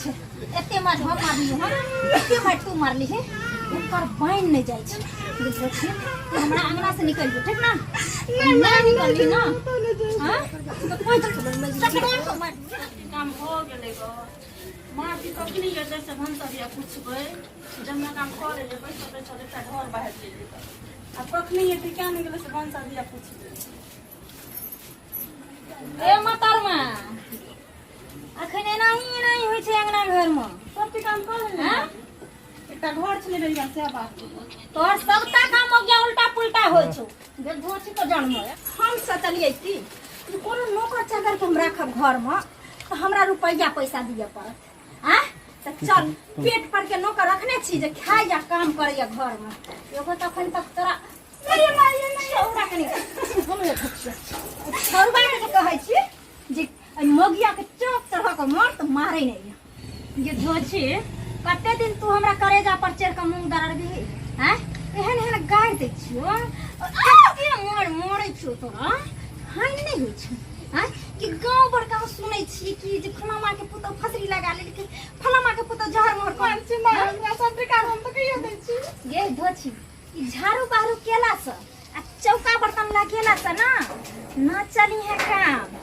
छे एते मार हम मारली हम एते मार तू मारली है ऊपर बाइन नहीं जाय छे देखो छी तू हमरा अंगना से निकल जो ठीक ना नहीं निकलली ना हां तो कोई तो काम हो गेलै गो मां की कखनी एते से हम सब या पूछबै जब मैं काम करे जे पैसा पे चले त घर बाहर ले अब कखनी एते क्या नहीं गेलै से हम सब या पूछबै ए मतारमा अखने नहीं होय छै अंगना घर में सब काम कर ले हां एकटा घर छले रहिया से बात तोर सबटा काम हो गया उल्टा पुल्टा होय छौ जे धोची को जन्म हम सतलियै की कोनो नौकर चाकर के हम राखब घर में तो हमरा रुपया पैसा दिए पड़त हां तो चल पेट पर के नौकर रखने छी जे खाय या काम करैया घर में एगो तो अखन तक तोरा नहीं ओरा कनी हम छोरबा के कहै छी जे मोगिया के चौक तरह के मार तो मारे नहीं ये धोची कते दिन तू हमरा करेजा पर चढ़ के मुंह दरड़बी हैं एहन एहन गाड़ दे छियो के मोड़ै छियो तोरा हां नहीं होय छै हैं कि गांव बड़का सुनै छी कि जे फलामा के पुतो फसरी लगा ले कि फलामा के पुतो जहर मोर कोन छी हमरा सब प्रकार हम तो कहियो दै छी ये धोची ई झाड़ू बारू केला से आ चौका बर्तन लगेला से ना चली है काम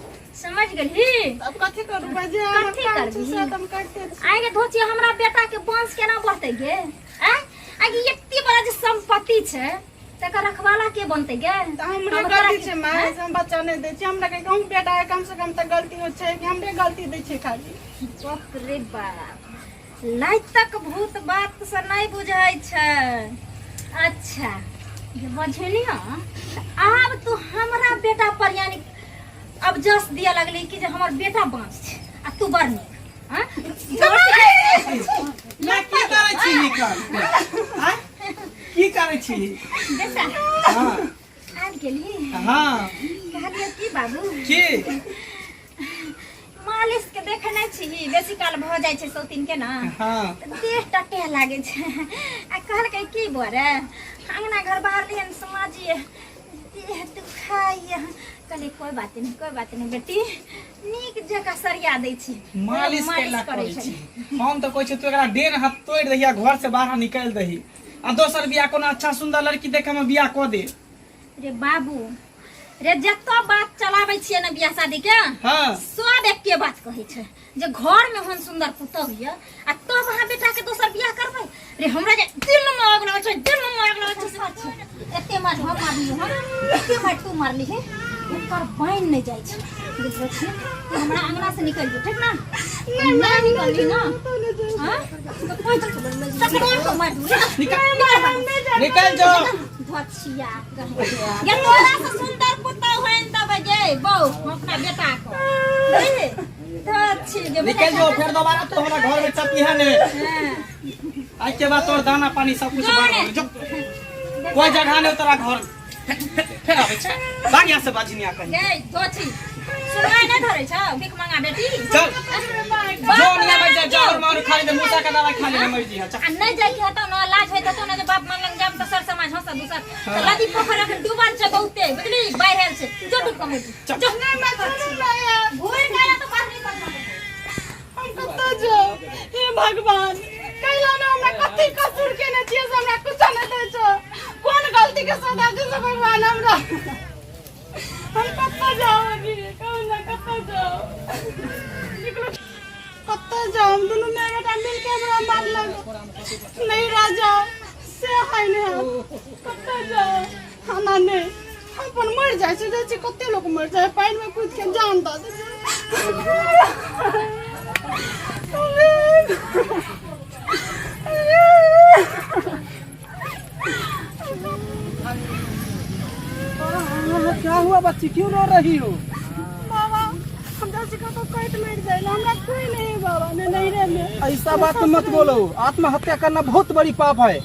समझ गेली अब कथि करू बजे कथि करबी से तुम करते आगे धोची हमरा बेटा के वंश केना बढ़ते गे हैं आगे एते बड़ा जे संपत्ति छै तकर रखवाला के बनते गे त हमरे गलती छै मां हम बच्चा नहीं दै छी हमरा के कहूं बेटा है कम से कम त गलती हो छै कि हमरे गलती दै छै खाली बाप रे बाप लाइ तक भूत बात से नहीं बुझाई छै अच्छा ये बझेली हां अब तू हमरा बेटा पर यानी अब जस दिया लगली कि जे हमर बेटा बांस छै आ तू बरनी हां मैं की करे छी निकल हां की करे छी बेटा हां आब गेली हां कहलिए की बाबू की मालिश के देखने छी बेसी काल भ जाय छै सौतीन के ना हां देह टटे लागे छै आ कहल के की बोरे अंगना घर बाहर लियन समाजिए देह दुखाइया कहले कोई बात नहीं बेटी नीक जका सरिया दै छी मालिश केला करे छी हम तो कहै छी तू एकरा डेन हाथ तोड़ दहिया घर से बाहर निकाल दही आ दोसर बियाह कोनो अच्छा सुंदर लड़की देखे में बियाह क दे रे बाबू रे जत्तो बात चलाबै छियै न बियाह शादी के हां सब एके बात कहै छै जे घर में हन सुंदर पुतौ हिया आ तो वहां बेटा के दोसर बियाह करबै रे हमरा जे दिल में आग लगै छै एते मार हम मारली हम एते मार तू मारली है ऊपर बाइन नहीं जाय छै देखो छी तू हमरा अंगना से निकल जो ठीक ना नहीं निकलली ना हां तो कोई तो मार निकल जाओ धछिया कहे ये तोरा से सुंदर पुतौ होइन तब गे बहु अपना बेटा को धछी जे निकल जाओ फिर दोबारा तो हमरा घर में चपिया ने आज के बाद तोर दाना पानी सब कुछ बंद हो जो कोई जगह नहीं तेरा घर फिर आवे छै भाग यहां से बाजनिया कहीं गे धछी सुनाई नहीं धरे छ भीख मांगा बेटी चल जो नहीं बज जा और मार खा ले मूसा का दवाई खा ले मर जी आ नहीं जाय के हतो न लाज होय त तो न जे बाप मांगन जाम त सर समाज हंसा दूसर त लादी पोखर के डूबल छ बहुते बुझली बाहर से जो डूब कम जो नहीं मैं भूल गया तो बात नहीं कर हम कत जाओ हे भगवान कैला ना हमरा कथि कसूर के न छिए हमरा कुछ न दै छ कोन गलती के सजा दे भगवान हमरा हम कत जाओ अभी कौन ना कत जाओ कत जाओ हम दोनों में बेटा मिल के हमरा मार लग नहीं राजा से है ने कत जाओ खाना नहीं हम पर मर जाय छै जे कते लोग मर जाय पानी में कूद के जान द क्या हुआ बच्ची क्यों रो रही हो बाबा हम जैसे का तो कट मर जाए हमरा कोई नहीं बाबा ने नहीं रे में ऐसा बात मत बोलो आत्महत्या करना बहुत बड़ी पाप है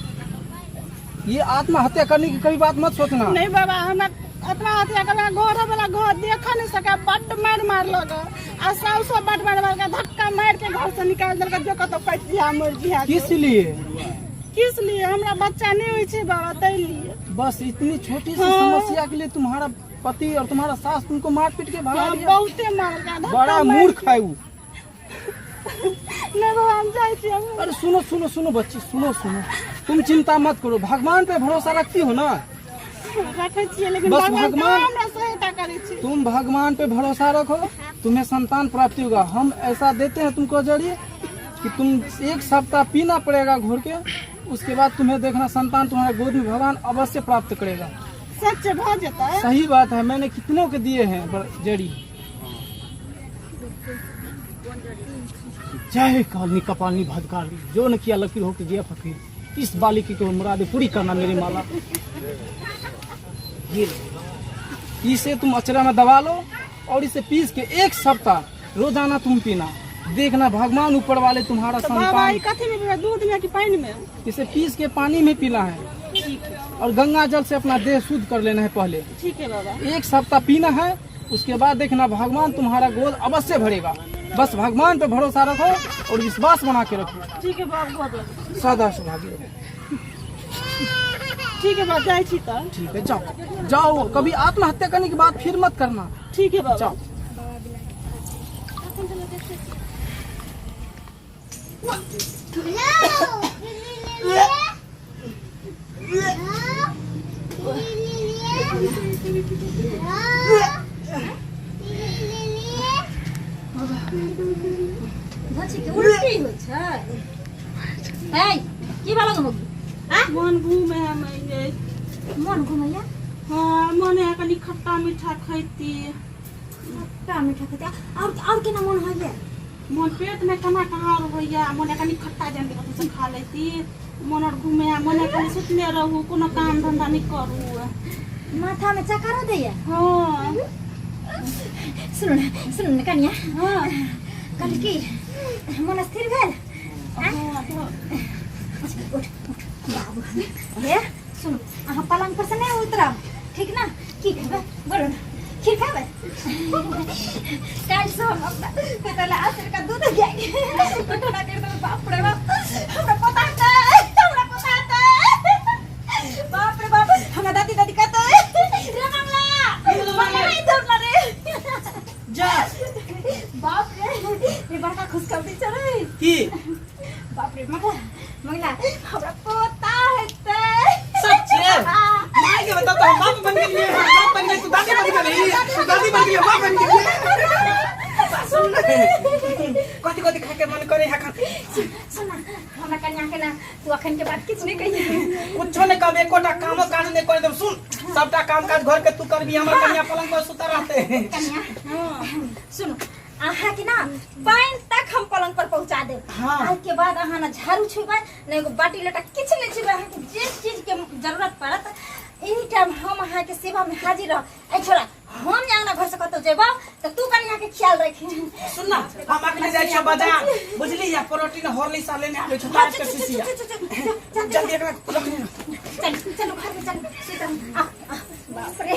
ये आत्महत्या करने की कभी बात मत सोचना नहीं बाबा हम आत्महत्या कर घर वाला घर देख नहीं सका बट मार लगा आ साउस बट मार के धक्का मार के घर से निकाल देलक जो कतो कट दिया मर गया किस लिए हमरा बच्चा नहीं होई छै बाबा तै लिए बस इतनी छोटी सी समस्या के लिए तुम्हारा पति और तुम्हारा सास तुमको मार पीट के भगा दिया बहुते मार का बड़ा मूर्ख है वो नहीं बाबा छी हम। अरे सुनो सुनो सुनो बच्ची, सुनो सुनो, तुम चिंता मत करो, भगवान पे भरोसा रखती हो ना? रखे छिए लेकिन बस भगवान भगवान- हमरा सहायता करे छी। तुम भगवान पे भरोसा रखो, तुम्हें संतान प्राप्ति होगा। हम ऐसा देते हैं तुमको जरिए कि तुम 1 सप्ताह पीना पड़ेगा घोर के, उसके बाद तुम्हें देखना संतान तुम्हारे गोद में भगवान अवश्य प्राप्त करेगा। सच भ जाता है। सही बात है, मैंने कितनों के दिए हैं जड़ी। जय कालनी कपालनी भदकाली, जो न किया लकीर हो के जिया फकीर, इस बालिकी को मुरादे पूरी करना मेरी माला। ये लो। इसे तुम अचरा में दबा लो और इसे पीस के 1 सप्ताह रोजाना तुम पीना, देखना भगवान ऊपर वाले तुम्हारा तो बाबा संतान। ई कथी में पीबे, दूध में कि पानी में? इसे पीस के पानी में पीना है और गंगा जल से अपना देह शुद्ध कर लेना है पहले। ठीक है बाबा। 1 सप्ताह पीना है, उसके बाद देखना भगवान तुम्हारा गोद अवश्य भरेगा। बस भगवान पे भरोसा रखो और विश्वास बना के रखो। ठीक है बाबा। सदा सुभागी रहो। ठीक है बाबा, जाए छी त। ठीक है, जाओ जाओ, कभी आत्महत्या करने की बात फिर मत करना। ठीक है बाबा। जाओ। धोची के उल्टी होइ छै। हे की भालो गमगी? हां मन घूमे है मैं। मन घुमैया? हाँ मन है कनी खट्टा मीठा खैती। खट्टा मीठा खैती और केना मन होइए? मन पेट में कना कहाँ होइया, मन कनी खट्टा जान के कुछ खा लेती। मन और घूमे है, मन कनी सुतले रहू, कोनो काम धंधा नहीं करू। माथा में चक्कर दैया? हाँ सुन न कनिया। हाँ कल की मन स्थिर भेल? हाँ उठ बाबू। हे सुन, अहाँ पलंग पर से नहीं उतरब, ठीक ना? की खेबै बोलो ना, खीर खेबै? काल से हम अपना पेटला आसर का दूध गया कटोरा दे दो। बाप रे बाप, हमरा पता है, हमरा पता है। बाप रे बाप, हमरा दादी कहते रे मामला नहीं धरना रे। जा बाप रे, ये बड़का खुशखबरी चले की बाप रे। मंगला हमरा पोता हेतै। सच है? माय के बता, तो हम बाप बन गए, बाप बन गए, तू दादी बन गई, तू दादी बन गई, बाप बन गई। सुन कथी कथी खा के मन करे है खा। सुन हमरा कन्या के ना तू अखन के बाद किछ नहीं कहिए। कुछो नहीं कहबे, एकोटा कामो काज नहीं करे देब। सुन सबटा काम काज घर के तू करबी, हमर कन्या पलंग पर सुता रहते। कन्या सुन, अहाँ के ना पाइन तक हम पलंग पर पहुंचा देब। हाँ। आज के बाद अहाँ ना झाड़ू छुबै, ना एगो बाटी लोटा किछ नहीं छुबै। अहाँ के जे चीज के जरूरत पड़त एनी टाइम हम अहाँ के सेवा में हाजिर रह। ए छोरा, हम जाना घर से कतौ जेबा त तू कन्या के ख्याल रखी। सुन ना, हम अखने जाय छ बाजार, बुझली या प्रोटीन हॉर्लिक्स लेने आबै छ ताज के सीसिया। जल्दी एकरा रखनी ना। चल चलो घर में चल। बाप रे